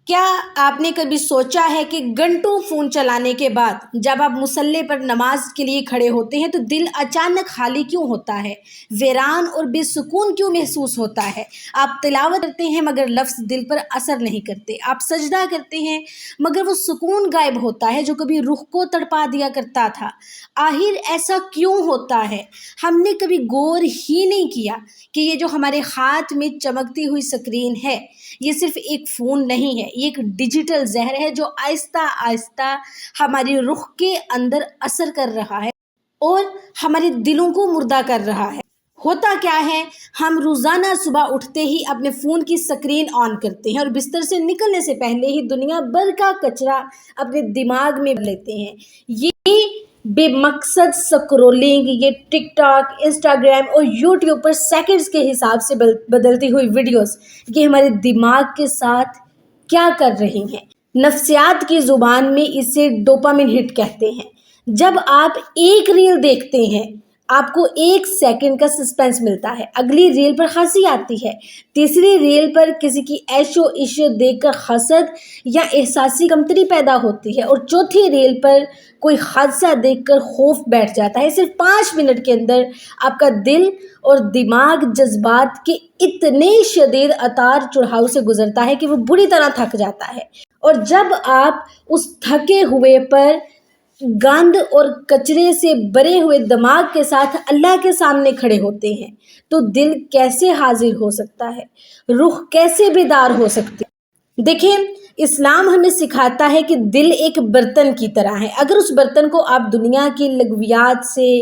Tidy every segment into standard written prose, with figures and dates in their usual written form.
کیا آپ نے کبھی سوچا ہے کہ گھنٹوں فون چلانے کے بعد جب آپ مصلی پر نماز کے لیے کھڑے ہوتے ہیں تو دل اچانک خالی کیوں ہوتا ہے، ویران اور بے سکون کیوں محسوس ہوتا ہے؟ آپ تلاوت کرتے ہیں مگر لفظ دل پر اثر نہیں کرتے، آپ سجدہ کرتے ہیں مگر وہ سکون غائب ہوتا ہے جو کبھی روح کو تڑپا دیا کرتا تھا۔ آخر ایسا کیوں ہوتا ہے؟ ہم نے کبھی غور ہی نہیں کیا کہ یہ جو ہمارے ہاتھ میں چمکتی ہوئی سکرین ہے یہ صرف ایک فون نہیں ہے، یہ ایک ڈیجیٹل زہر ہے جو آہستہ آہستہ ہماری روح کے اندر اثر کر رہا ہے اور ہمارے دلوں کو مردہ کر رہا ہے۔ ہوتا کیا ہے، ہم روزانہ صبح اٹھتے ہی اپنے فون کی سکرین آن کرتے ہیں اور بستر سے نکلنے سے پہلے ہی دنیا بھر کا کچرا اپنے دماغ میں لیتے ہیں۔ یہ بے مقصد سکرولنگ، یہ ٹک ٹاک، انسٹاگرام اور یوٹیوب پر سیکنڈز کے حساب سے بدلتی ہوئی ویڈیوز، یہ ہمارے دماغ کے ساتھ کیا کر رہی ہیں؟ نفسیات کی زبان میں اسے ڈوپامین ہٹ کہتے ہیں۔ جب آپ ایک ریل دیکھتے ہیں آپ کو 1 سیکنڈ کا سسپینس ملتا ہے، اگلی ریل پر ہنسی آتی ہے، تیسری ریل پر کسی کی عیش و عشرت دیکھ کر حسد یا احساسی کمتری پیدا ہوتی ہے اور چوتھی ریل پر کوئی حادثہ دیکھ کر خوف بیٹھ جاتا ہے۔ صرف 5 منٹ کے اندر آپ کا دل اور دماغ جذبات کے اتنے شدید اتار چڑھاؤ سے گزرتا ہے کہ وہ بری طرح تھک جاتا ہے، اور جب آپ اس تھکے ہوئے پر گند اور کچرے سے بھرے ہوئے دماغ کے ساتھ اللہ کے سامنے کھڑے ہوتے ہیں تو دل کیسے حاضر ہو سکتا ہے، روح کیسے بیدار ہو سکتی ہے؟ دیکھیں، اسلام ہمیں سکھاتا ہے کہ دل ایک برتن کی طرح ہے۔ اگر اس برتن کو آپ دنیا کی لغویات سے،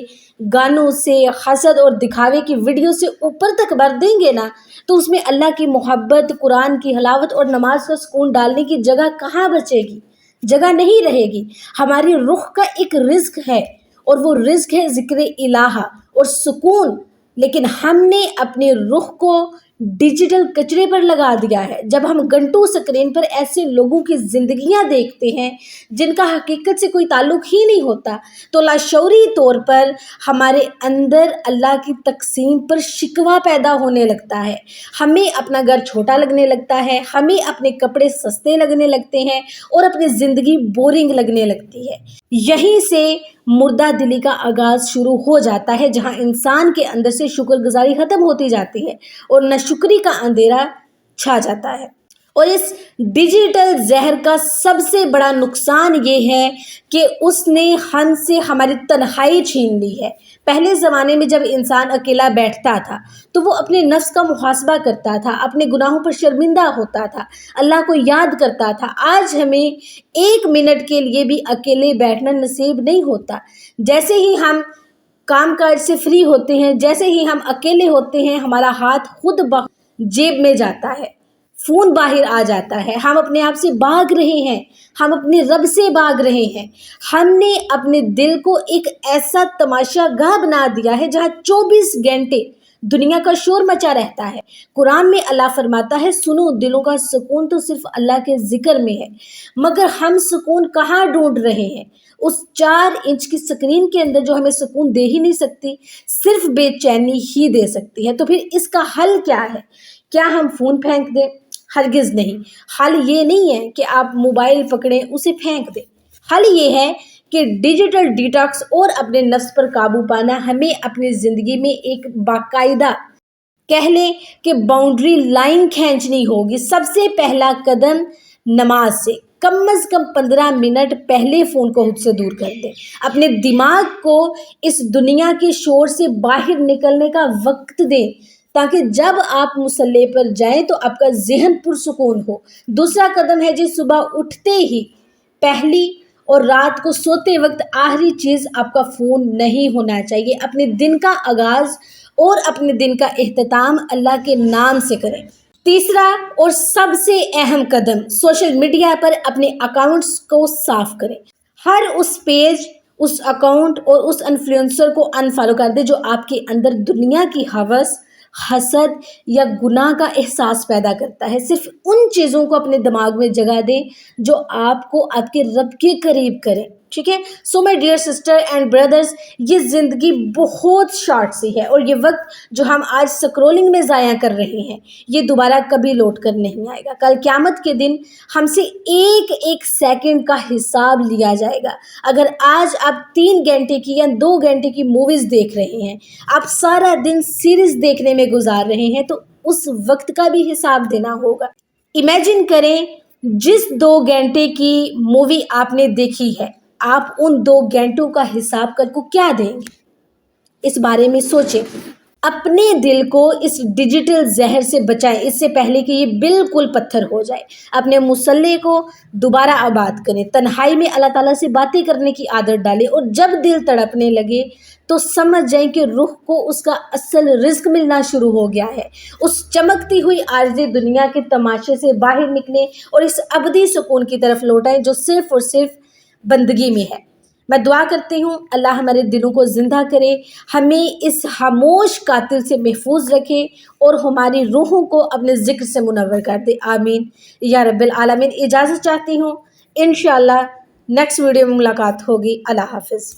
گانوں سے، حسد اور دکھاوے کی ویڈیو سے اوپر تک بھر دیں گے نا تو اس میں اللہ کی محبت، قرآن کی حلاوت اور نماز کا سکون ڈالنے کی جگہ کہاں بچے گی؟ جگہ نہیں رہے گی۔ ہماری روح کا ایک رزق ہے اور وہ رزق ہے ذکر الہ اور سکون، لیکن ہم نے اپنے روح کو ڈیجیٹل کچرے پر لگا دیا ہے۔ جب ہم گھنٹوں سکرین پر ایسے لوگوں کی زندگیاں دیکھتے ہیں جن کا حقیقت سے کوئی تعلق ہی نہیں ہوتا تو لاشعوری طور پر ہمارے اندر اللہ کی تقسیم پر شکوہ پیدا ہونے لگتا ہے، ہمیں اپنا گھر چھوٹا لگنے لگتا ہے، ہمیں اپنے کپڑے سستے لگنے لگتے ہیں اور اپنی زندگی بورنگ لگنے لگتی ہے۔ یہیں سے مردہ دلی کا آغاز شروع ہو جاتا ہے، جہاں انسان کے اندر سے شکر گزاری ختم ہوتی جاتی ہے اور ناشکری کا اندھیرا چھا جاتا ہے۔ اور اس ڈیجیٹل زہر کا سب سے بڑا نقصان یہ ہے کہ اس نے ہم سے ہماری تنہائی چھین لی ہے۔ پہلے زمانے میں جب انسان اکیلا بیٹھتا تھا تو وہ اپنے نفس کا محاسبہ کرتا تھا، اپنے گناہوں پر شرمندہ ہوتا تھا، اللہ کو یاد کرتا تھا۔ آج ہمیں 1 منٹ کے لیے بھی اکیلے بیٹھنا نصیب نہیں ہوتا۔ جیسے ہی ہم کام کاج سے فری ہوتے ہیں، جیسے ہی ہم اکیلے ہوتے ہیں، ہمارا ہاتھ خود بخود جیب میں جاتا ہے، فون باہر آ جاتا ہے، ہم اپنے آپ سے بھاگ رہے ہیں، ہم اپنے رب سے بھاگ رہے ہیں۔ ہم نے اپنے دل کو ایک ایسا تماشا گاہ بنا دیا ہے جہاں 24 گھنٹے دنیا کا شور مچا رہتا ہے۔ قرآن میں اللہ فرماتا ہے، سنو، دلوں کا سکون تو صرف اللہ کے ذکر میں ہے، مگر ہم سکون کہاں ڈھونڈ رہے ہیں؟ اس 4 انچ کی سکرین کے اندر جو ہمیں سکون دے ہی نہیں سکتی، صرف بے چینی ہی دے سکتی ہے۔ تو پھر اس کا حل کیا ہے؟ کیا ہم فون پھینک دیں؟ ہرگز نہیں۔ حل یہ نہیں ہے کہ آپ موبائل پکڑیں اسے پھینک دیں، حل یہ ہے کہ ڈیجیٹل ڈیٹاکس اور اپنے نفس پر قابو پانا۔ ہمیں اپنی زندگی میں ایک باقاعدہ کہہ لیں کہ باؤنڈری لائن کھینچنی ہوگی۔ سب سے پہلا قدم نماز سے کم از کم 15 منٹ پہلے فون کو خود سے دور کر دیں، اپنے دماغ کو اس دنیا کے شور سے باہر نکلنے کا وقت دیں تاکہ جب آپ مصلی پر جائیں تو آپ کا ذہن پرسکون ہو۔ دوسرا قدم ہے جی، صبح اٹھتے ہی پہلی اور رات کو سوتے وقت آخری چیز آپ کا فون نہیں ہونا چاہیے۔ اپنے دن کا آغاز اور اپنے دن کا اختتام اللہ کے نام سے کریں۔ تیسرا اور سب سے اہم قدم، سوشل میڈیا پر اپنے اکاؤنٹس کو صاف کریں۔ ہر اس پیج، اس اکاؤنٹ اور اس انفلوئنسر کو انفالو کر دیں جو آپ کے اندر دنیا کی ہوس، حسد یا گناہ کا احساس پیدا کرتا ہے۔ صرف ان چیزوں کو اپنے دماغ میں جگہ دیں جو آپ کو آپ کے رب کے قریب کریں۔ ٹھیک ہے. So my dear sister and brothers, یہ زندگی بہت شارٹ سی ہے، اور یہ وقت جو ہم آج سکرولنگ میں ضائع کر رہے ہیں یہ دوبارہ کبھی لوٹ کر نہیں آئے گا. کل قیامت کے دن ہم سے ایک ایک سیکنڈ کا حساب لیا جائے گا. اگر آج آپ 3 گھنٹے کی یا 2 گھنٹے کی موویز دیکھ رہے ہیں، آپ سارا دن سیریز دیکھنے میں گزار رہے ہیں، تو اس وقت کا بھی حساب دینا ہوگا. امیجن کریں جس 2 گھنٹے کی مووی آپ نے دیکھی ہے، آپ ان 2 گھنٹوں کا حساب کل کو کیا دیں گے؟ اس بارے میں سوچیں. اپنے دل کو اس ڈیجیٹل زہر سے بچائیں اس سے پہلے کہ یہ بالکل پتھر ہو جائے. اپنے مصلے کو دوبارہ آباد کریں، تنہائی میں اللہ تعالیٰ سے باتیں کرنے کی عادت ڈالیں، اور جب دل تڑپنے لگے تو سمجھ جائیں کہ روح کو اس کا اصل رزق ملنا شروع ہو گیا ہے. اس چمکتی ہوئی عارضی دنیا کے تماشے سے باہر نکلیں اور اس ابدی سکون کی طرف لوٹائیں جو صرف اور صرف بندگی میں ہے. میں دعا کرتی ہوں اللہ ہمارے دلوں کو زندہ کرے، ہمیں اس خاموش قاتل سے محفوظ رکھے، اور ہماری روحوں کو اپنے ذکر سے منور کر دے. آمین یا رب العالمین. اجازت چاہتی ہوں، انشاءاللہ نیکسٹ ویڈیو میں ملاقات ہوگی. اللہ حافظ.